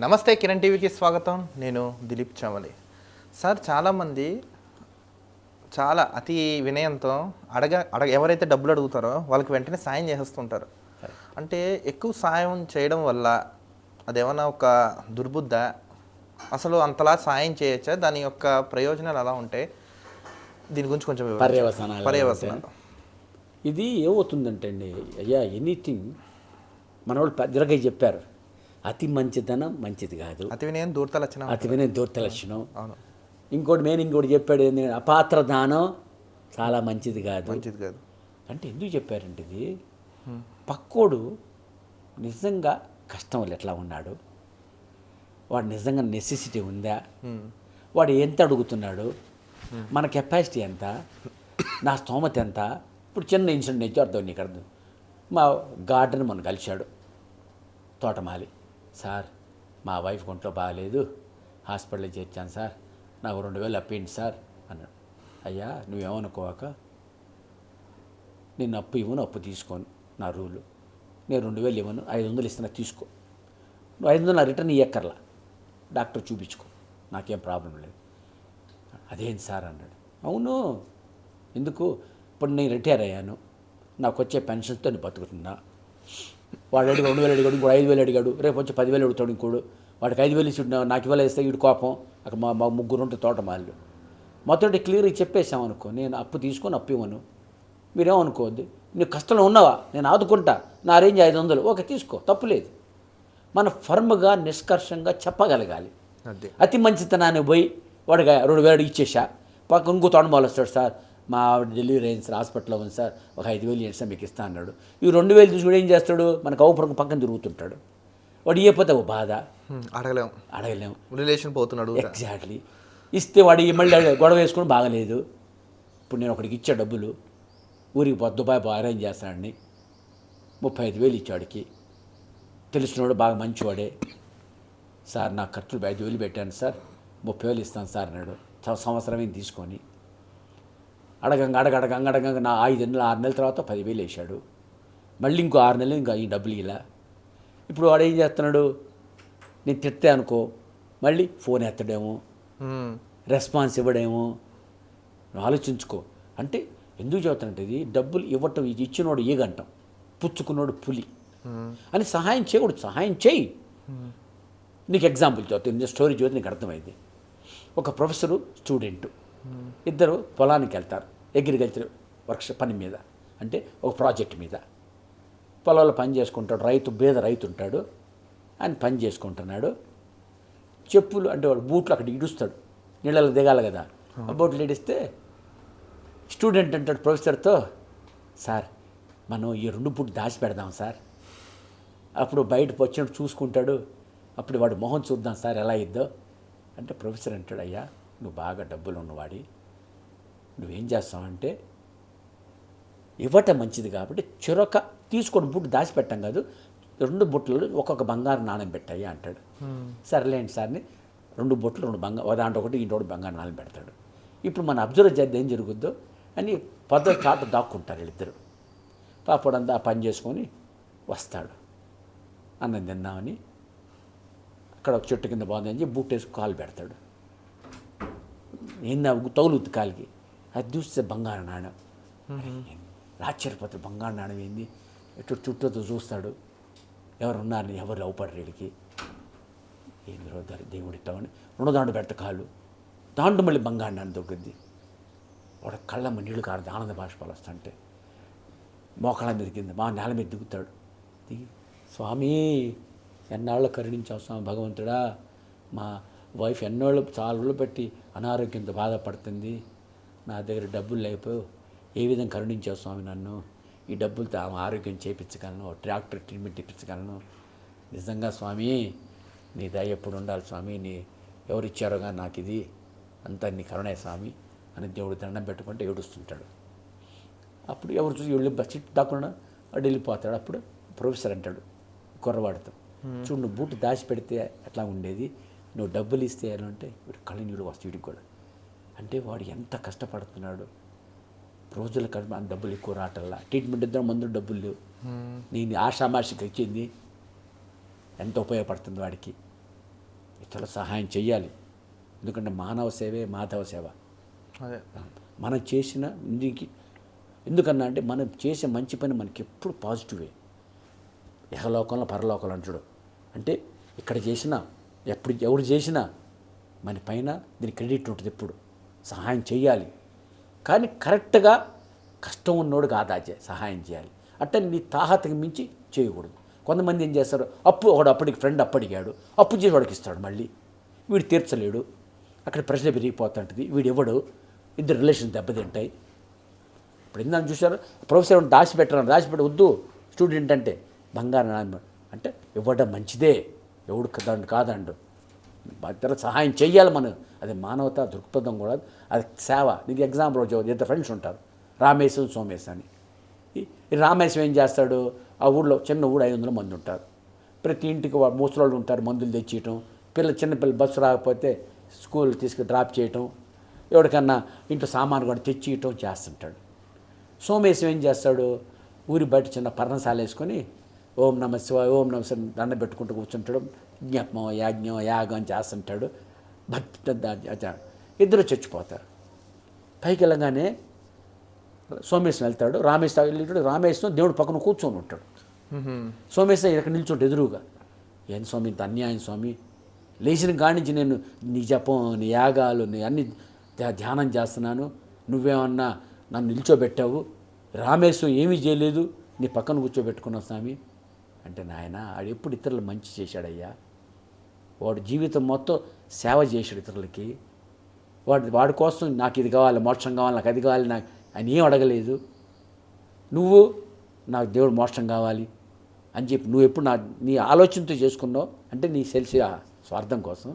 నమస్తే కిరణ్ టీవీకి స్వాగతం. నేను దిలీప్ చమలి. సార్ చాలామంది చాలా అతి వినయంతో ఎవరైతే డబ్బులు అడుగుతారో వాళ్ళకి వెంటనే సాయం చేసేస్తుంటారు. అంటే ఎక్కువ సాయం చేయడం వల్ల అదేమన్నా ఒక దుర్బుద్ధ, అసలు అంతలా సాయం చేయొచ్చా, దాని యొక్క ప్రయోజనాలు ఎలా ఉంటాయి, దీని గురించి కొంచెం పర్యవసనాలు. ఇది ఏమవుతుందంటే అండి, అయ్యా ఎనీథింగ్ మన వాళ్ళు పెద్దగా చెప్పారు, అతి మంచితనం మంచిది కాదు, అతి వినయం దూర్త లక్షణం. అతి వినయం దూర్త లక్షణం. అవును. ఇంకోటి చెప్పాడు ఏంటి, అపాత్ర దానం చాలా మంచిది కాదు. అంటే ఎందుకు చెప్పారంటే ఇది, పక్కోడు నిజంగా కష్టం వల్ల ఎట్లా ఉన్నాడు, వాడు నిజంగా నెసెసిటీ ఉందా, వాడు ఎంత అడుగుతున్నాడు, మన కెపాసిటీ ఎంత, నా స్తోమత ఎంత. ఇప్పుడు చిన్న ఇన్సిడెంట్ నుంచి అర్థం నీకు అర్థం. మా గార్డెన్ మొన్న కలిశాడు, తోటమాలి. సార్ మా వైఫ్ ఒంట్లో బాగాలేదు, హాస్పిటల్లో చేర్చాను సార్, నాకు 2000 అప్పిండి సార్ అన్నాడు. అయ్యా నువ్వేమనుకోవాక, నేను అప్పు ఇవ్వను, అప్పు తీసుకోను, నా రూలు. నేను 2000 ఇవ్వను, 500 ఇస్తున్నా, తీసుకో. నువ్వు 500 నా రిటర్న్ ఇయ్యక్కర్లా, డాక్టర్ చూపించుకో, నాకేం ప్రాబ్లం లేదు. అదేంటి సార్ అన్నాడు. అవును, ఎందుకు, ఇప్పుడు నేను రిటైర్ అయ్యాను, నాకు వచ్చే పెన్షన్తో నేను బతుకుతున్నా. వాడు అడిగి 2000 అడిగాడు, ఇంకోటి 5000 అడిగాడు, రేపు వచ్చి 10,000 అడుగుతాడు ఇంకోడు. వాడికి 5,000 ఇచ్చి నాకు ఇవ్వలే ఇస్తే వీడు కోపం. అక్కడ మా ముగ్గురు ఉంటే తోటమాళ్ళు మొత్తం క్లియర్గా చెప్పేసామనుకో, నేను అప్పు తీసుకొని అప్పు ఇవ్వను, మీరేమనుకోవద్దు, నువ్వు కష్టంలో ఉన్నావా, నేను ఆదుకుంటా, నా రేంజ్ 500, ఓకే తీసుకో, తప్పులేదు. మన ఫర్మ్గా నిష్కర్షంగా చెప్పగలగాలి. అతి మంచితనాన్ని పోయి వాడికి 2000 ఇచ్చేసా, పక్క ఇంకో తోటమాలు వస్తాడు, సార్ మా డెలివరీ అయింది సార్, హాస్పిటల్లో ఉంది సార్, ఒక 5,000 ఇవ్వండి సార్ మీకు ఇస్తా అన్నాడు. ఈ 2000 చూసి కూడా ఏం చేస్తాడు, మనకు అవపరం పక్కన తిరుగుతుంటాడు. వాడు ఇవ్వకపోతే ఒక బాధ, అడగలేము, రిలేషన్ పోతున్నాడు. ఎగ్జాక్ట్లీ. ఇస్తే వాడు మళ్ళీ గొడవ వేసుకొని బాగలేదు. ఇప్పుడు నేను ఒకడికి ఇచ్చా డబ్బులు, ఊరికి దుబాయ్ అరేంజ్ చేస్తానని 35,000 ఇచ్చాడికి, తెలిసినవాడు బాగా మంచివాడే. సార్ నా ఖర్చులు 5,000 పెట్టాను సార్, 30,000 ఇస్తాను సార్ అన్నాడు. సంవత్సరమే తీసుకొని అడగంగా నా 5 నెలలు 6 నెలల తర్వాత 10,000 వేసాడు. మళ్ళీ ఇంకో 6 నెలలు ఇంకా ఈ డబ్బులు ఇలా. ఇప్పుడు వాడు ఏం చేస్తున్నాడు, నేను తిట్టే అనుకో, మళ్ళీ ఫోన్ ఎత్తడేమో, రెస్పాన్స్ ఇవ్వడేమో. ఆలోచించుకో. అంటే ఎందుకు చెబుతానంటే, ఇది డబ్బులు ఇవ్వటం, ఇది ఇచ్చినోడు ఈగంటాం, పుచ్చుకున్నోడు పులి అని. సహాయం చేయకూడదు, సహాయం చేయి. నీకు ఎగ్జాంపుల్ చెబుతాను, స్టోరీ చూస్తే నీకు అర్థమైంది. ఒక ప్రొఫెసరు స్టూడెంటు ఇద్దరు పొలానికి వెళ్తారు, అగ్రికల్చర్ పని మీద, అంటే ఒక ప్రాజెక్ట్ మీద. పొలాల్లో పని చేసుకుంటాడు, పేద రైతు ఉంటాడు, ఆయన పని చేసుకుంటున్నాడు. చెప్పులు అంటే వాడు బూట్లు అక్కడ ఇడుస్తాడు, నీళ్ళలో దిగాలి కదా, ఆ బూట్లు ఇడిస్తే స్టూడెంట్ అంటాడు ప్రొఫెసర్తో, సార్ మనం ఈ 2 బూట్లు దాచి పెడదాం సార్. అప్పుడు బయటకు వచ్చినట్టు చూసుకుంటాడు, అప్పుడు వాడు మొహం చూద్దాం సార్ ఎలా ఇద్దో అంటే, ప్రొఫెసర్ అంటాడు, అయ్యా నువ్వు బాగా డబ్బులు ఉన్నవాడి, నువ్వేం చేస్తావంటే, ఇవ్వటం మంచిది కాబట్టి చెరొక తీసుకొని బుట్టు దాచిపెట్టాం కాదు, 2 బుట్టలు ఒక్కొక్క బంగారు నాణ్యం పెట్టాయి అంటాడు. సరేలేండి సార్ని 2 బుట్టలు 2 బంగారు, దాంట్లో ఒకటి ఇంకోటి బంగారు నాణ్యం పెడతాడు. ఇప్పుడు మన అబ్జర్వ్ చేద్దాం ఏం జరుగుద్దో అని చాట దాక్కుంటారు వీళ్ళిద్దరు. పాపడంతా పని చేసుకొని వస్తాడు, అన్నం తిందామని అక్కడ ఒక చెట్టు కింద బాగుందని చెప్పి బూట్ వేసి కాలు పెడతాడు. ఏందా తగులుద్ది కాలికి, అది చూస్తే బంగారు నాణ్యం. ఆశ్చర్యపోతాడు, బంగారు నాణ్యం ఏంది, చుట్టూతో చూస్తాడు, ఎవరున్నారని, ఎవరు లవపడరు వీడికి. ఏంది రోజు దేవుడు ఇట్టామని 2 దాంట్లో పెడతా కాలు, దాంట్లో మళ్ళీ బంగారు నాణ్యం దొరుకుద్ది. వాడు కళ్ళమ్మ నీళ్ళు కారుది, ఆనంద బాష్పాలు వస్తుంటే మోకాళ్ళ మీద కింద మా నేల మీద దిగుతాడు. దిగి, స్వామి ఎన్నాళ్ళు కరుణించావు స్వామి, భగవంతుడా మా వైఫ్ ఎన్నోళ్ళు చాలా రోజులు పెట్టి అనారోగ్యంతో బాధపడుతుంది, నా దగ్గర డబ్బులు లేకపోయి ఏ విధంగా కరుణించావు స్వామి నన్ను, ఈ డబ్బులతో ఆమె ఆరోగ్యం చేయించగలను, ట్రాక్టర్ ట్రీట్మెంట్ ఇప్పించగలను, నిజంగా స్వామి నీ దయ ఎప్పుడు ఉండాలి స్వామి, నీ ఎవరు ఇచ్చారో కానీ నాకు ఇది అంతా నీ కరుణే స్వామి అని దేవుడు దండం పెట్టుకుంటే ఏడుస్తుంటాడు. అప్పుడు ఎవరు చూసి వెళ్ళి చిట్టు దాకుండా వాడు వెళ్ళిపోతాడు. అప్పుడు ప్రొఫెసర్ అంటాడు కుర్రవాడితో, చూడు నువ్వు బూట్ దాచి పెడితే అట్లా ఉండేది, నువ్వు డబ్బులు ఇస్తే ఎలా అంటే వీడు కళ్ళ నీళ్ళు వస్తాయి వీడికి కూడా. అంటే వాడు ఎంత కష్టపడుతున్నాడు, రోజుల డబ్బులు ఎక్కువ రావటల్లా, ట్రీట్మెంట్ ఇద్దరు మందులు డబ్బులు లేవు, నేను ఆషామాషికి ఇచ్చింది ఎంత ఉపయోగపడుతుంది వాడికి. ఇతరుల సహాయం చెయ్యాలి. ఎందుకంటే మానవ సేవే మాధవ సేవ. అదే మనం చేసిన ఇంటికి ఎందుకన్నా అంటే మనం చేసే మంచి పని మనకి ఎప్పుడు పాజిటివే. ఇహలోకంలో పరలోకంలో అంటాడు. అంటే ఇక్కడ చేసినా ఎవరు చేసినా మన పైన దీని క్రెడిట్ ఉంటుంది. ఎప్పుడు సహాయం చేయాలి, కానీ కరెక్ట్గా కష్టం ఉన్నోడికి సహాయం చేయాలి. అంటే నీ తాహతకి మించి చేయకూడదు. కొంతమంది ఏం చేస్తారు, అప్పటికి ఫ్రెండ్ అడిగాడు, అప్పు చేసి వాడికి ఇస్తాడు, మళ్ళీ వీడు తీర్చలేడు, అక్కడ ప్రశ్న పెరిగిపోతుంటుంది, వీడు ఇవ్వడు, ఇద్దరు రిలేషన్ దెబ్బతింటాయి. ఇప్పుడు ఏందని చూసారు, ప్రొఫెసర్ దాచిపెట్టి వద్దు స్టూడెంట్ అంటే బంగారం నాన్న అంటే ఇవ్వడం మంచిదే, ఎవడు కాదండు. ఇద్దరు సహాయం చెయ్యాలి మనం. అది మానవత దృక్పథం కూడా, అది సేవ. నీకు ఎగ్జాంపుల్ ఇద్దరు ఫ్రెండ్స్ ఉంటారు, రామేశం సోమేశ్ అని. ఈ రామేశం ఏం చేస్తాడు, ఆ ఊళ్ళో చిన్న ఊరు 500 మంది ఉంటారు. ప్రతి ఇంటికి ముసలోళ్ళు ఉంటారు, మందులు తెచ్చియటం, చిన్నపిల్లలు బస్సు రాకపోతే స్కూల్ డ్రాప్ చేయటం, ఎవరికన్నా ఇంట్లో సామాను కూడా తెచ్చియటం చేస్తుంటాడు. సోమేశం ఏం చేస్తాడు, ఊరి బయట చిన్న పర్ణశాల వేసుకొని ఓం నమ శివాయ ఓం నమ శివాయ దండ పెట్టుకుంటూ కూర్చుంటాడు, జ్ఞాపం యాజ్ఞం యాగం చేస్తుంటాడు. భక్తి ఇద్దరు చచ్చిపోతారు. పైకి వెళ్ళగానే సోమేశ్వరం వెళ్తాడు, రామేశ్వరం దేవుడు పక్కన కూర్చొని ఉంటాడు. సోమేశ్వరం ఇక్కడ నిల్చుంటాడు ఎదురుగా. ఏం స్వామి ఇంత అన్యాయం స్వామి, లేచిన కాడి నుంచి నేను నీ జపం నీ యాగాలు నీ అన్ని ధ్యానం చేస్తున్నాను, నువ్వేమన్నా నన్ను నిల్చోబెట్టావు, రామేశ్వరం ఏమీ చేయలేదు, నీ పక్కన కూర్చోబెట్టుకున్నావు స్వామి అంటే, నాయన ఆడు ఎప్పుడు ఇతరులు మంచి చేశాడయ్యా, వాడు జీవితం మొత్తం సేవ చేశాడు ఇతరులకి, వాడి కోసం నాకు ఇది కావాలి, మోక్షం కావాలి, నాకు అది కావాలి, నాకు ఆయన ఏం అడగలేదు. నువ్వు నాకు దేవుడు మోక్షం కావాలి అని చెప్పి నువ్వు ఎప్పుడు నీ ఆలోచనతో చేసుకున్నావు అంటే నీ సెల్సి స్వార్థం కోసం.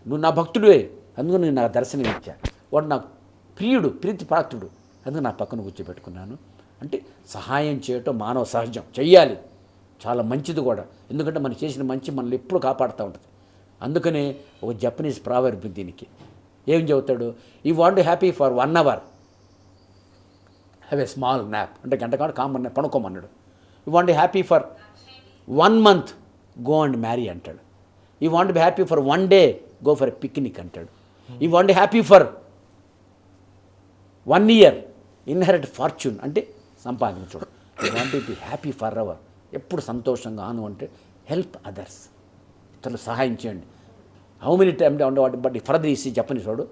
నువ్వు నా భక్తుడివే, అందుకు నేను నాకు దర్శనం ఇచ్చా, వాడు నాకు ప్రియుడు ప్రీతిపాత్రుడు, అందుకు నా పక్కన కూర్చోబెట్టుకున్నాను అంటే. సహాయం చేయటం మానవ సహజం, చెయ్యాలి, చాలా మంచిది కూడా. ఎందుకంటే మనం చేసిన మంచి మనల్ని ఎప్పుడు కాపాడుతూ ఉంటుంది. అందుకనే ఒక జపనీస్ ప్రావర్బ్ దీనికి ఏం చెబుతాడు, ఈ want happy for 1 hour have a small nap అంటే గంట కామన్ పనుకోమన్నాడు. You want happy for 1 month go and marry అంటాడు. You want be happy for 1 day go for a picnic అంటాడు. You want happy for 1 year inherit fortune అంటే సంపాదించడం. You want be happy for ever, ఎప్పుడు సంతోషంగా ఆను అంటే help others, ఇతరులు సహాయం చేయండి. How many time but further EC Japanese వాడు,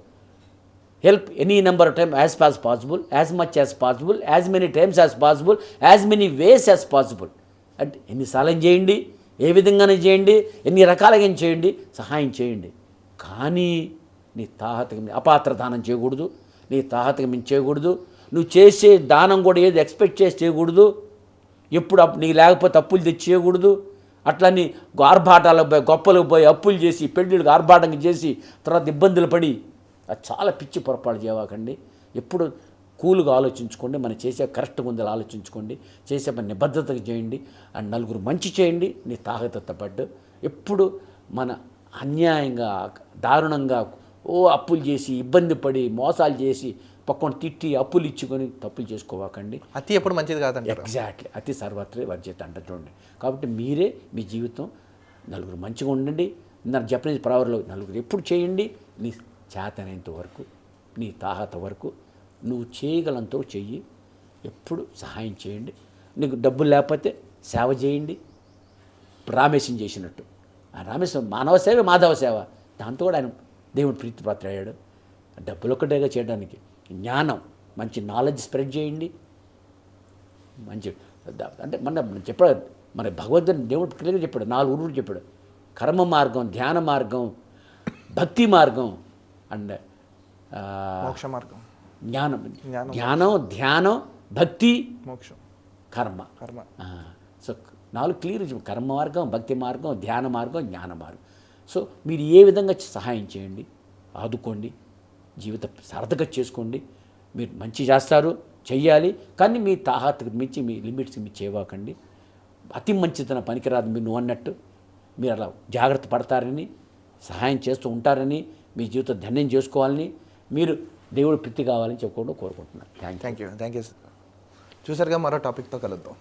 help any number of time as fast possible, as much as possible, as many times as possible, as many ways as possible అంటే ఎన్నిసార్లు చేయండి, ఏ విధంగానే చేయండి, ఎన్ని రకాలుగా చేయండి, సహాయం చేయండి. కానీ నీ తాహతకి అపాత్ర దానం చేయకూడదు, నీ తాహతకి మించి చేయకూడదు. నువ్వు చేసే దానం కూడా ఏది ఎక్స్పెక్ట్ చేసి చేయకూడదు. ఎప్పుడు నీకు లేకపోతే అప్పులు తెచ్చి చేయకూడదు. అట్లని ఆర్భాటాలకు పోయి గొప్పలకు పోయి అప్పులు చేసి పెళ్ళిళ్ళకి ఆర్భాటంగా చేసి తర్వాత ఇబ్బందులు పడి అది చాలా పిచ్చి పొరపాటు చేయవాకండి. ఎప్పుడు కూల్గా ఆలోచించుకోండి, మనం చేసే కరెక్ట్గా ఉందని ఆలోచించుకోండి, చేసే పని నిబద్ధతగా చేయండి, అండ్ నలుగురు మంచి చేయండి నీ తాహతతో పడ్డు. ఎప్పుడు మన అన్యాయంగా దారుణంగా అప్పులు చేసి ఇబ్బంది పడి మోసాలు చేసి పక్కన తిట్టి అప్పులు ఇచ్చుకొని తప్పులు చేసుకోవాకండి. అతి ఎప్పుడు మంచిది కాదండి. ఎగ్జాక్ట్లీ, అతి సర్వత్రే వర్జిత అంట చూడండి. కాబట్టి మీరే మీ జీవితం నలుగురు మంచిగా ఉండండి. నా జపనీస్ ప్రావర్లో నలుగురు ఎప్పుడు చేయండి, నీ చేతనైనంత వరకు, నీ తాహత వరకు నువ్వు చేయగలంతో చెయ్యి. ఎప్పుడు సహాయం చేయండి. నీకు డబ్బులు లేకపోతే సేవ చేయండి. ఇప్పుడు రామేశం చేసినట్టు, ఆ రామేశం మానవ సేవ మాధవ సేవ, దాంతో కూడా ఆయన దేవుడు ప్రీతిపాత్ర అయ్యాడు. డబ్బులు ఒక్కటేగా చేయడానికి, జ్ఞానం మంచి నాలెడ్జ్ స్ప్రెడ్ చేయండి. మంచి అంటే చెప్పాడు మన భగవద్గీత దేవుడు క్లియర్గా చెప్పాడు, 4 ఊళ్ళు చెప్పాడు. కర్మ మార్గం, ధ్యాన మార్గం, భక్తి మార్గం అండ్ మోక్ష మార్గం. జ్ఞానం ధ్యానం భక్తి మోక్షం కర్మ. సో 4 క్లియర్, కర్మ మార్గం, భక్తి మార్గం, ధ్యాన మార్గం, జ్ఞాన మార్గం. సో మీరు ఏ విధంగా సహాయం చేయండి, ఆదుకోండి, జీవిత సార్థక చేసుకోండి. మీరు మంచి చేస్తారు, చెయ్యాలి, కానీ మీ తాహతకు మించి మీ లిమిట్స్కి మీరు చేయవాకండి. అతి మంచితన పనికిరాదు. మీరు నువ్వు అన్నట్టు మీరు అలా జాగ్రత్త పడతారని, సహాయం చేస్తూ ఉంటారని, మీ జీవితం ధన్యం చేసుకోవాలని, మీరు దేవుడు ప్రీతి కావాలని చెప్పుకోవడం కోరుకుంటున్నాను. Thank you. చూసారుగా, మరో టాపిక్తో కలుద్దాం.